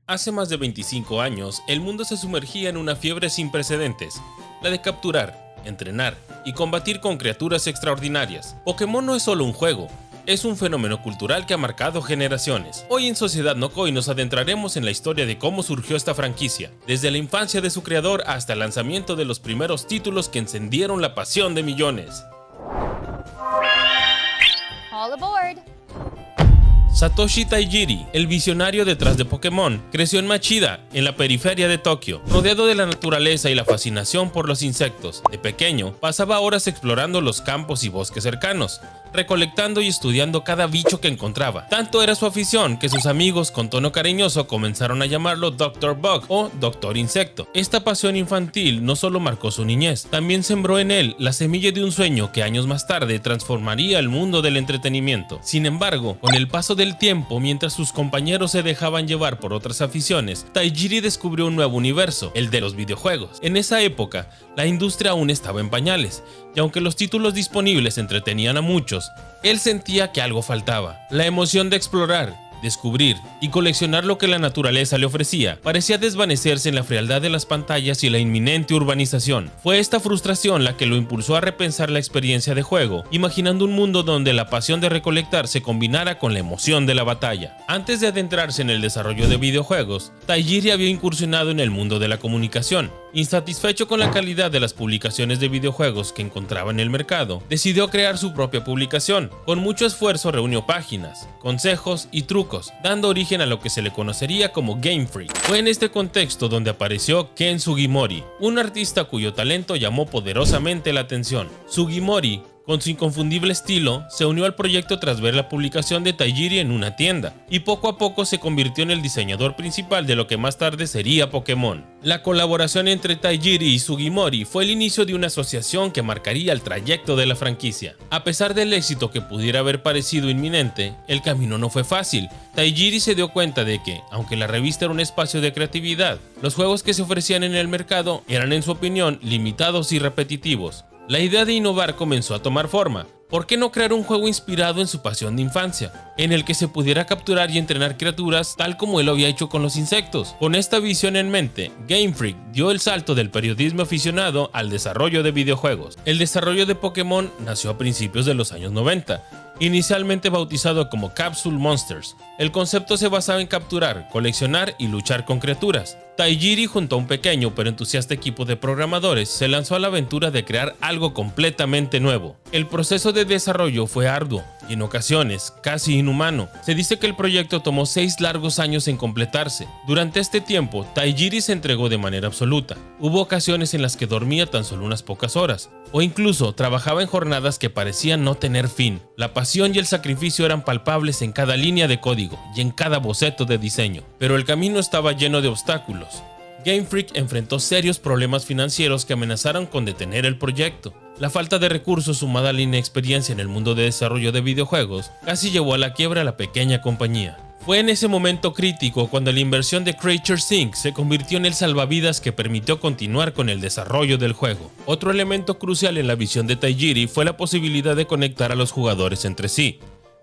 Hace más de 25 años, el mundo se sumergía en una fiebre sin precedentes, la de capturar, entrenar y combatir con criaturas extraordinarias. Pokémon no es solo un juego, es un fenómeno cultural que ha marcado generaciones. Hoy en Sociedad Nokoi nos adentraremos en la historia de cómo surgió esta franquicia, desde la infancia de su creador hasta el lanzamiento de los primeros títulos que encendieron la pasión de millones. All aboard. Satoshi Tajiri, el visionario detrás de Pokémon, creció en Machida, en la periferia de Tokio, rodeado de la naturaleza y la fascinación por los insectos. De pequeño, pasaba horas explorando los campos y bosques cercanos, recolectando y estudiando cada bicho que encontraba. Tanto era su afición que sus amigos, con tono cariñoso, comenzaron a llamarlo Dr. Bug o Doctor Insecto. Esta pasión infantil no solo marcó su niñez, también sembró en él la semilla de un sueño que años más tarde transformaría el mundo del entretenimiento. Sin embargo, con el paso del tiempo, mientras sus compañeros se dejaban llevar por otras aficiones, Tajiri descubrió un nuevo universo, el de los videojuegos. En esa época, la industria aún estaba en pañales, y aunque los títulos disponibles entretenían a muchos, él sentía que algo faltaba. La emoción de explorar, descubrir y coleccionar lo que la naturaleza le ofrecía parecía desvanecerse en la frialdad de las pantallas y la inminente urbanización. Fue esta frustración la que lo impulsó a repensar la experiencia de juego, imaginando un mundo donde la pasión de recolectar se combinara con la emoción de la batalla. Antes de adentrarse en el desarrollo de videojuegos, Tajiri había incursionado en el mundo de la comunicación. Insatisfecho con la calidad de las publicaciones de videojuegos que encontraba en el mercado, decidió crear su propia publicación. Con mucho esfuerzo reunió páginas, consejos y trucos, dando origen a lo que se le conocería como Game Freak. Fue en este contexto donde apareció Ken Sugimori, un artista cuyo talento llamó poderosamente la atención. Sugimori, con su inconfundible estilo, se unió al proyecto tras ver la publicación de Tajiri en una tienda, y poco a poco se convirtió en el diseñador principal de lo que más tarde sería Pokémon. La colaboración entre Tajiri y Sugimori fue el inicio de una asociación que marcaría el trayecto de la franquicia. A pesar del éxito que pudiera haber parecido inminente, el camino no fue fácil. Tajiri se dio cuenta de que, aunque la revista era un espacio de creatividad, los juegos que se ofrecían en el mercado eran, en su opinión, limitados y repetitivos. La idea de innovar comenzó a tomar forma. ¿Por qué no crear un juego inspirado en su pasión de infancia, en el que se pudiera capturar y entrenar criaturas tal como él lo había hecho con los insectos? Con esta visión en mente, Game Freak dio el salto del periodismo aficionado al desarrollo de videojuegos. El desarrollo de Pokémon nació a principios de los años 90, inicialmente bautizado como Capsule Monsters. El concepto se basaba en capturar, coleccionar y luchar con criaturas. Tajiri, junto a un pequeño pero entusiasta equipo de programadores, se lanzó a la aventura de crear algo completamente nuevo. El proceso de desarrollo fue arduo y en ocasiones casi inhumano. Se dice que el proyecto tomó 6 largos años en completarse. Durante este tiempo, Tajiri se entregó de manera absoluta. Hubo ocasiones en las que dormía tan solo unas pocas horas, o incluso trabajaba en jornadas que parecían no tener fin. La pasión y el sacrificio eran palpables en cada línea de código y en cada boceto de diseño, pero el camino estaba lleno de obstáculos. Game Freak enfrentó serios problemas financieros que amenazaron con detener el proyecto. La falta de recursos sumada a la inexperiencia en el mundo de desarrollo de videojuegos casi llevó a la quiebra a la pequeña compañía. Fue en ese momento crítico cuando la inversión de Creatures Inc. se convirtió en el salvavidas que permitió continuar con el desarrollo del juego. Otro elemento crucial en la visión de Tajiri fue la posibilidad de conectar a los jugadores entre sí.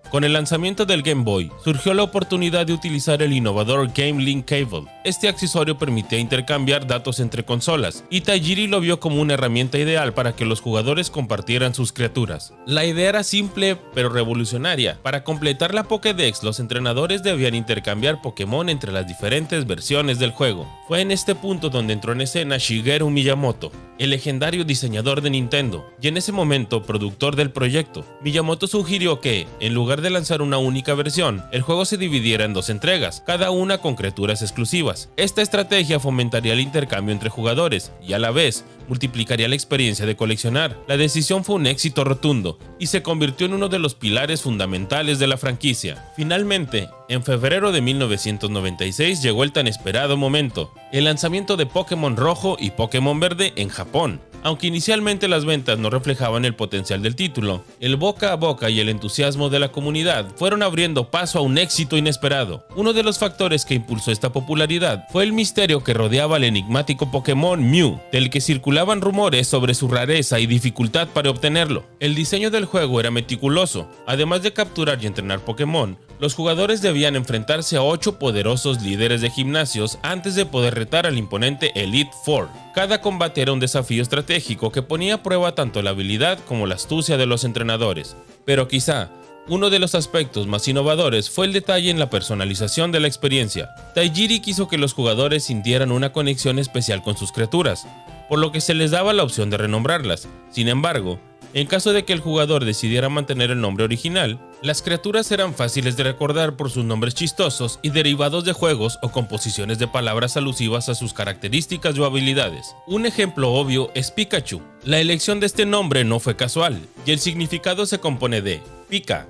Con el lanzamiento del Game Boy, surgió la oportunidad de utilizar el innovador Game Link Cable. Este accesorio permitía intercambiar datos entre consolas, y Tajiri lo vio como una herramienta ideal para que los jugadores compartieran sus criaturas. La idea era simple pero revolucionaria. Para completar la Pokédex, los entrenadores debían intercambiar Pokémon entre las diferentes versiones del juego. Fue en este punto donde entró en escena Shigeru Miyamoto, el legendario diseñador de Nintendo, y en ese momento productor del proyecto. Miyamoto sugirió que, en lugar de lanzar una única versión, el juego se dividiera en 2 entregas, cada una con criaturas exclusivas. Esta estrategia fomentaría el intercambio entre jugadores y a la vez multiplicaría la experiencia de coleccionar. La decisión fue un éxito rotundo y se convirtió en uno de los pilares fundamentales de la franquicia. Finalmente, en febrero de 1996 llegó el tan esperado momento, el lanzamiento de Pokémon Rojo y Pokémon Verde en Japón. Aunque inicialmente las ventas no reflejaban el potencial del título, el boca a boca y el entusiasmo de la comunidad fueron abriendo paso a un éxito inesperado. Uno de los factores que impulsó esta popularidad fue el misterio que rodeaba al enigmático Pokémon Mew, del que circulaban rumores sobre su rareza y dificultad para obtenerlo. El diseño del juego era meticuloso. Además de capturar y entrenar Pokémon, los jugadores debían enfrentarse a 8 poderosos líderes de gimnasios antes de poder retar al imponente Elite Four. Cada combate era un desafío estratégico que ponía a prueba tanto la habilidad como la astucia de los entrenadores. Pero quizá uno de los aspectos más innovadores fue el detalle en la personalización de la experiencia. Tajiri quiso que los jugadores sintieran una conexión especial con sus criaturas, por lo que se les daba la opción de renombrarlas. Sin embargo, en caso de que el jugador decidiera mantener el nombre original, las criaturas eran fáciles de recordar por sus nombres chistosos y derivados de juegos o composiciones de palabras alusivas a sus características o habilidades. Un ejemplo obvio es Pikachu. La elección de este nombre no fue casual, y el significado se compone de Pika,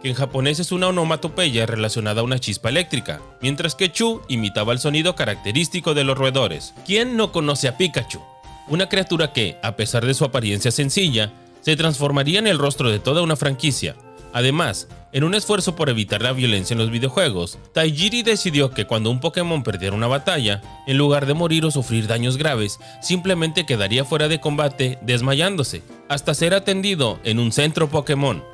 que en japonés es una onomatopeya relacionada a una chispa eléctrica, mientras que Chu imitaba el sonido característico de los roedores. ¿Quién no conoce a Pikachu? Una criatura que, a pesar de su apariencia sencilla, se transformaría en el rostro de toda una franquicia. Además, en un esfuerzo por evitar la violencia en los videojuegos, Tajiri decidió que cuando un Pokémon perdiera una batalla, en lugar de morir o sufrir daños graves, simplemente quedaría fuera de combate desmayándose, hasta ser atendido en un centro Pokémon.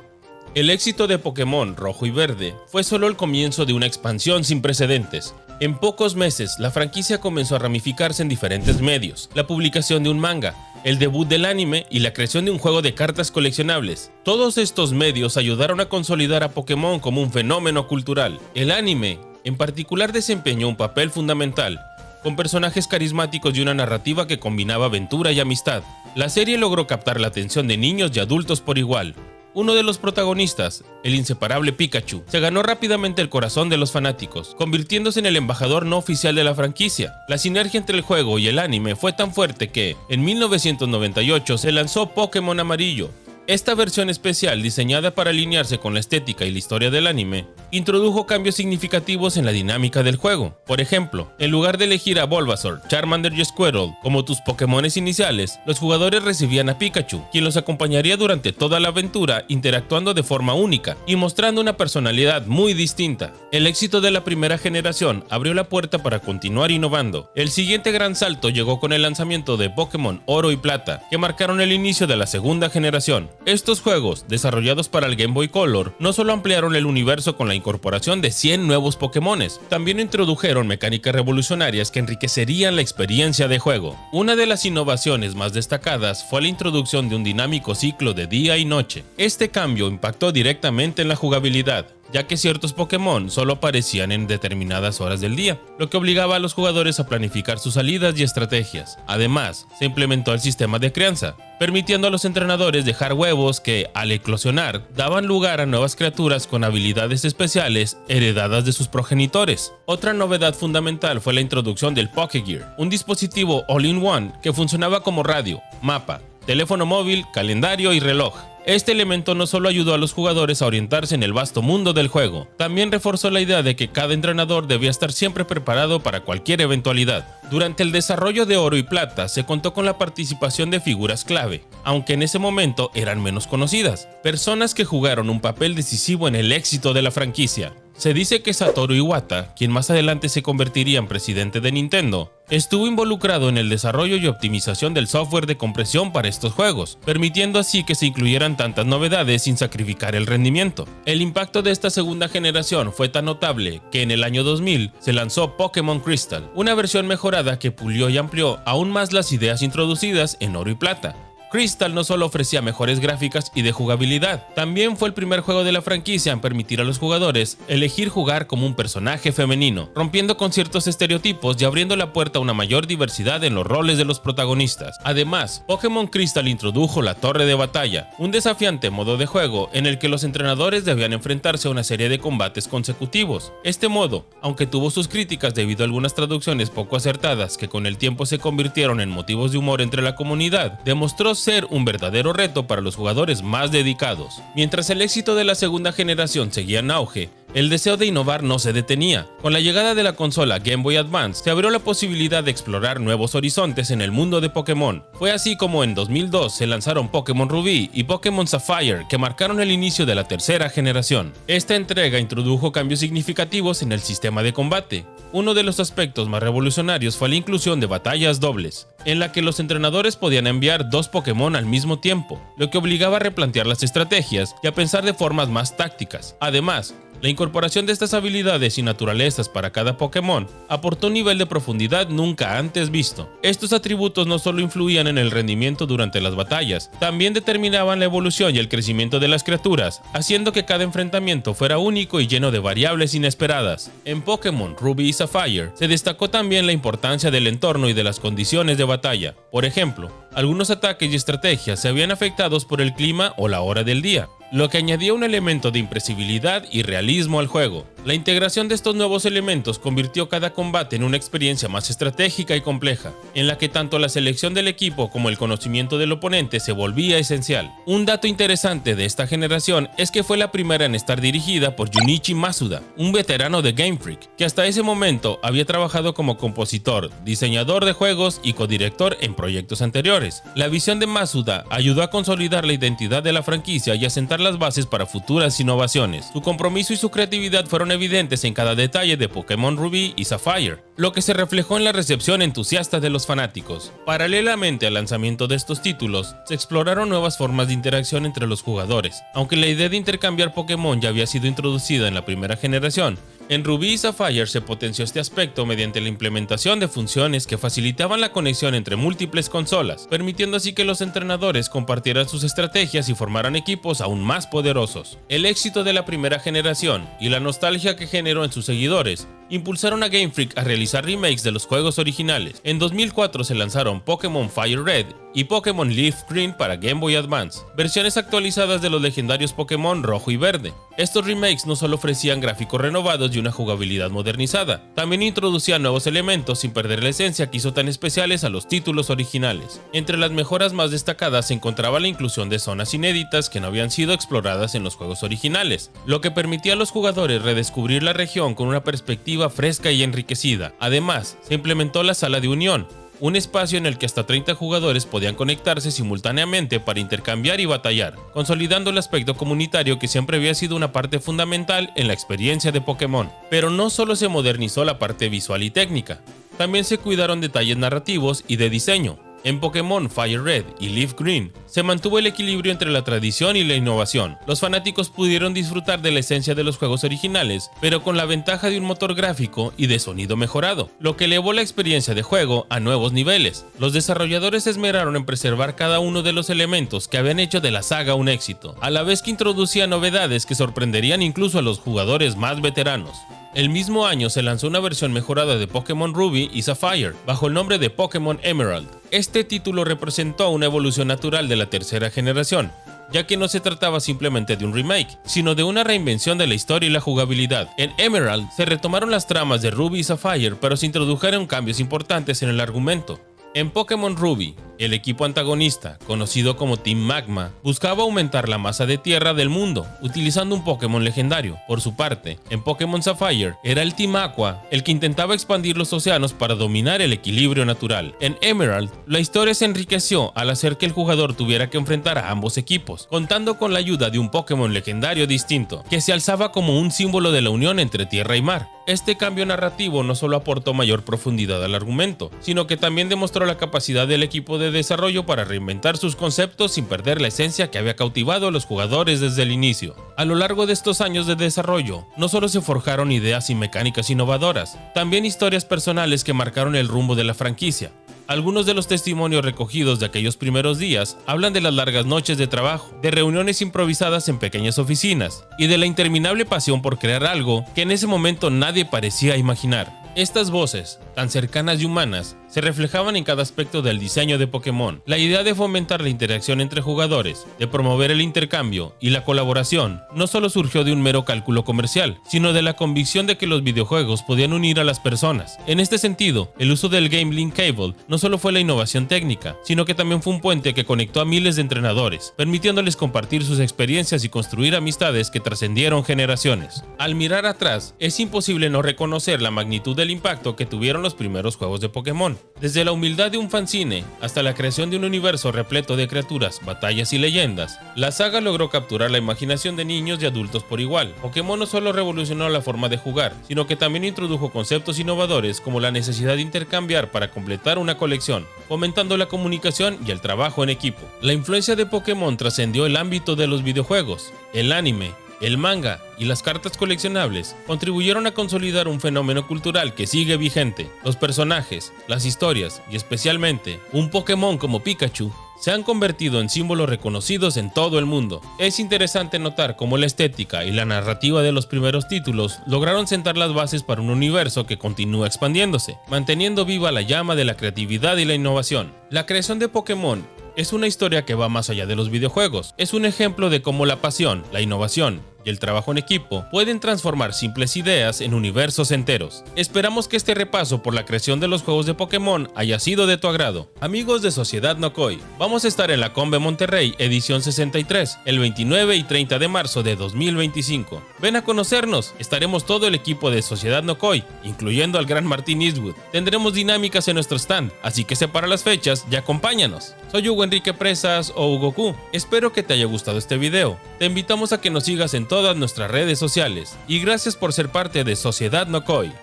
El éxito de Pokémon Rojo y Verde fue solo el comienzo de una expansión sin precedentes. En pocos meses, la franquicia comenzó a ramificarse en diferentes medios, la publicación de un manga, el debut del anime y la creación de un juego de cartas coleccionables. Todos estos medios ayudaron a consolidar a Pokémon como un fenómeno cultural. El anime, en particular, desempeñó un papel fundamental, con personajes carismáticos y una narrativa que combinaba aventura y amistad. La serie logró captar la atención de niños y adultos por igual. Uno de los protagonistas, el inseparable Pikachu, se ganó rápidamente el corazón de los fanáticos, convirtiéndose en el embajador no oficial de la franquicia. La sinergia entre el juego y el anime fue tan fuerte que, en 1998, se lanzó Pokémon Amarillo. Esta versión especial, diseñada para alinearse con la estética y la historia del anime, introdujo cambios significativos en la dinámica del juego. Por ejemplo, en lugar de elegir a Bulbasaur, Charmander y Squirtle como tus Pokémones iniciales, los jugadores recibían a Pikachu, quien los acompañaría durante toda la aventura, interactuando de forma única y mostrando una personalidad muy distinta. El éxito de la primera generación abrió la puerta para continuar innovando. El siguiente gran salto llegó con el lanzamiento de Pokémon Oro y Plata, que marcaron el inicio de la segunda generación. Estos juegos, desarrollados para el Game Boy Color, no solo ampliaron el universo con la incorporación de 100 nuevos Pokémones, también introdujeron mecánicas revolucionarias que enriquecerían la experiencia de juego. Una de las innovaciones más destacadas fue la introducción de un dinámico ciclo de día y noche. Este cambio impactó directamente en la jugabilidad, ya que ciertos Pokémon solo aparecían en determinadas horas del día, lo que obligaba a los jugadores a planificar sus salidas y estrategias. Además, se implementó el sistema de crianza, permitiendo a los entrenadores dejar huevos que, al eclosionar, daban lugar a nuevas criaturas con habilidades especiales heredadas de sus progenitores. Otra novedad fundamental fue la introducción del Pokégear, un dispositivo all-in-one que funcionaba como radio, mapa, teléfono móvil, calendario y reloj. Este elemento no solo ayudó a los jugadores a orientarse en el vasto mundo del juego, también reforzó la idea de que cada entrenador debía estar siempre preparado para cualquier eventualidad. Durante el desarrollo de Oro y Plata se contó con la participación de figuras clave, aunque en ese momento eran menos conocidas, personas que jugaron un papel decisivo en el éxito de la franquicia. Se dice que Satoru Iwata, quien más adelante se convertiría en presidente de Nintendo, estuvo involucrado en el desarrollo y optimización del software de compresión para estos juegos, permitiendo así que se incluyeran tantas novedades sin sacrificar el rendimiento. El impacto de esta segunda generación fue tan notable que en el año 2000 se lanzó Pokémon Crystal, una versión mejorada que pulió y amplió aún más las ideas introducidas en Oro y Plata. Crystal no solo ofrecía mejores gráficas y de jugabilidad, también fue el primer juego de la franquicia en permitir a los jugadores elegir jugar como un personaje femenino, rompiendo con ciertos estereotipos y abriendo la puerta a una mayor diversidad en los roles de los protagonistas. Además, Pokémon Crystal introdujo la Torre de Batalla, un desafiante modo de juego en el que los entrenadores debían enfrentarse a una serie de combates consecutivos. Este modo, aunque tuvo sus críticas debido a algunas traducciones poco acertadas que con el tiempo se convirtieron en motivos de humor entre la comunidad, demostró ser un verdadero reto para los jugadores más dedicados. Mientras el éxito de la segunda generación seguía en auge, El deseo de innovar no se detenía. Con la llegada de la consola Game Boy Advance, se abrió la posibilidad de explorar nuevos horizontes en el mundo de Pokémon. Fue así como en 2002 se lanzaron Pokémon Rubí y Pokémon Sapphire, que marcaron el inicio de la tercera generación. Esta entrega introdujo cambios significativos en el sistema de combate. Uno de los aspectos más revolucionarios fue la inclusión de batallas dobles, en la que los entrenadores podían enviar 2 Pokémon al mismo tiempo, lo que obligaba a replantear las estrategias y a pensar de formas más tácticas. Además, la incorporación de estas habilidades y naturalezas para cada Pokémon aportó un nivel de profundidad nunca antes visto. Estos atributos no solo influían en el rendimiento durante las batallas, también determinaban la evolución y el crecimiento de las criaturas, haciendo que cada enfrentamiento fuera único y lleno de variables inesperadas. En Pokémon Ruby y Sapphire se destacó también la importancia del entorno y de las condiciones de batalla. Por ejemplo, algunos ataques y estrategias se veían afectados por el clima o la hora del día, lo que añadía un elemento de imprevisibilidad y realismo al juego. La integración de estos nuevos elementos convirtió cada combate en una experiencia más estratégica y compleja, en la que tanto la selección del equipo como el conocimiento del oponente se volvía esencial. Un dato interesante de esta generación es que fue la primera en estar dirigida por Junichi Masuda, un veterano de Game Freak, que hasta ese momento había trabajado como compositor, diseñador de juegos y codirector en proyectos anteriores. La visión de Masuda ayudó a consolidar la identidad de la franquicia y a sentar las bases para futuras innovaciones. Su compromiso y su creatividad fueron evidentes en cada detalle de Pokémon Ruby y Sapphire, lo que se reflejó en la recepción entusiasta de los fanáticos. Paralelamente al lanzamiento de estos títulos, se exploraron nuevas formas de interacción entre los jugadores. Aunque la idea de intercambiar Pokémon ya había sido introducida en la primera generación, en Ruby y Sapphire se potenció este aspecto mediante la implementación de funciones que facilitaban la conexión entre múltiples consolas, permitiendo así que los entrenadores compartieran sus estrategias y formaran equipos aún más poderosos. El éxito de la primera generación y la nostalgia que generó en sus seguidores impulsaron a Game Freak a realizar remakes de los juegos originales. En 2004 se lanzaron Pokémon Fire Red y Pokémon Leaf Green para Game Boy Advance, versiones actualizadas de los legendarios Pokémon Rojo y Verde. Estos remakes no solo ofrecían gráficos renovados y una jugabilidad modernizada, también introducían nuevos elementos sin perder la esencia que hizo tan especiales a los títulos originales. Entre las mejoras más destacadas se encontraba la inclusión de zonas inéditas que no habían sido exploradas en los juegos originales, lo que permitía a los jugadores redescubrir la región con una perspectiva fresca y enriquecida. Además, se implementó la Sala de Unión, un espacio en el que hasta 30 jugadores podían conectarse simultáneamente para intercambiar y batallar, consolidando el aspecto comunitario que siempre había sido una parte fundamental en la experiencia de Pokémon. Pero no solo se modernizó la parte visual y técnica, también se cuidaron detalles narrativos y de diseño. En Pokémon Fire Red y Leaf Green se mantuvo el equilibrio entre la tradición y la innovación. Los fanáticos pudieron disfrutar de la esencia de los juegos originales, pero con la ventaja de un motor gráfico y de sonido mejorado, lo que elevó la experiencia de juego a nuevos niveles. Los desarrolladores se esmeraron en preservar cada uno de los elementos que habían hecho de la saga un éxito, a la vez que introducían novedades que sorprenderían incluso a los jugadores más veteranos. El mismo año se lanzó una versión mejorada de Pokémon Ruby y Sapphire, bajo el nombre de Pokémon Emerald. Este título representó una evolución natural de la tercera generación, ya que no se trataba simplemente de un remake, sino de una reinvención de la historia y la jugabilidad. En Emerald se retomaron las tramas de Ruby y Sapphire, pero se introdujeron cambios importantes en el argumento. En Pokémon Ruby, el equipo antagonista, conocido como Team Magma, buscaba aumentar la masa de tierra del mundo, utilizando un Pokémon legendario. Por su parte, en Pokémon Sapphire, era el Team Aqua el que intentaba expandir los océanos para dominar el equilibrio natural. En Emerald, la historia se enriqueció al hacer que el jugador tuviera que enfrentar a ambos equipos, contando con la ayuda de un Pokémon legendario distinto, que se alzaba como un símbolo de la unión entre tierra y mar. Este cambio narrativo no solo aportó mayor profundidad al argumento, sino que también demostró la capacidad del equipo de desarrollo para reinventar sus conceptos sin perder la esencia que había cautivado a los jugadores desde el inicio. A lo largo de estos años de desarrollo, no solo se forjaron ideas y mecánicas innovadoras, también historias personales que marcaron el rumbo de la franquicia. Algunos de los testimonios recogidos de aquellos primeros días hablan de las largas noches de trabajo, de reuniones improvisadas en pequeñas oficinas y de la interminable pasión por crear algo que en ese momento nadie parecía imaginar. Estas voces tan cercanas y humanas, se reflejaban en cada aspecto del diseño de Pokémon. La idea de fomentar la interacción entre jugadores, de promover el intercambio y la colaboración, no solo surgió de un mero cálculo comercial, sino de la convicción de que los videojuegos podían unir a las personas. En este sentido, el uso del Game Link Cable no solo fue la innovación técnica, sino que también fue un puente que conectó a miles de entrenadores, permitiéndoles compartir sus experiencias y construir amistades que trascendieron generaciones. Al mirar atrás, es imposible no reconocer la magnitud del impacto que tuvieron los primeros juegos de Pokémon. Desde la humildad de un fanzine hasta la creación de un universo repleto de criaturas, batallas y leyendas, la saga logró capturar la imaginación de niños y adultos por igual. Pokémon no solo revolucionó la forma de jugar, sino que también introdujo conceptos innovadores como la necesidad de intercambiar para completar una colección, fomentando la comunicación y el trabajo en equipo. La influencia de Pokémon trascendió el ámbito de los videojuegos, el anime, el manga y las cartas coleccionables contribuyeron a consolidar un fenómeno cultural que sigue vigente. Los personajes, las historias y especialmente un Pokémon como Pikachu se han convertido en símbolos reconocidos en todo el mundo. Es interesante notar cómo la estética y la narrativa de los primeros títulos lograron sentar las bases para un universo que continúa expandiéndose, manteniendo viva la llama de la creatividad y la innovación. La creación de Pokémon es una historia que va más allá de los videojuegos. Es un ejemplo de cómo la pasión, la innovación y el trabajo en equipo pueden transformar simples ideas en universos enteros. Esperamos que este repaso por la creación de los juegos de Pokémon haya sido de tu agrado. Amigos de Sociedad Nokoi, vamos a estar en la Conve Monterrey edición 63 el 29 y 30 de marzo de 2025. Ven a conocernos, estaremos todo el equipo de Sociedad Nokoi, incluyendo al gran Martín Eastwood. Tendremos dinámicas en nuestro stand, así que separa las fechas y acompáñanos. Soy Hugo Enrique Presas o Hugo Q. Espero que te haya gustado este video. Te invitamos a que nos sigas en todas nuestras redes sociales y gracias por ser parte de Sociedad Nokoi.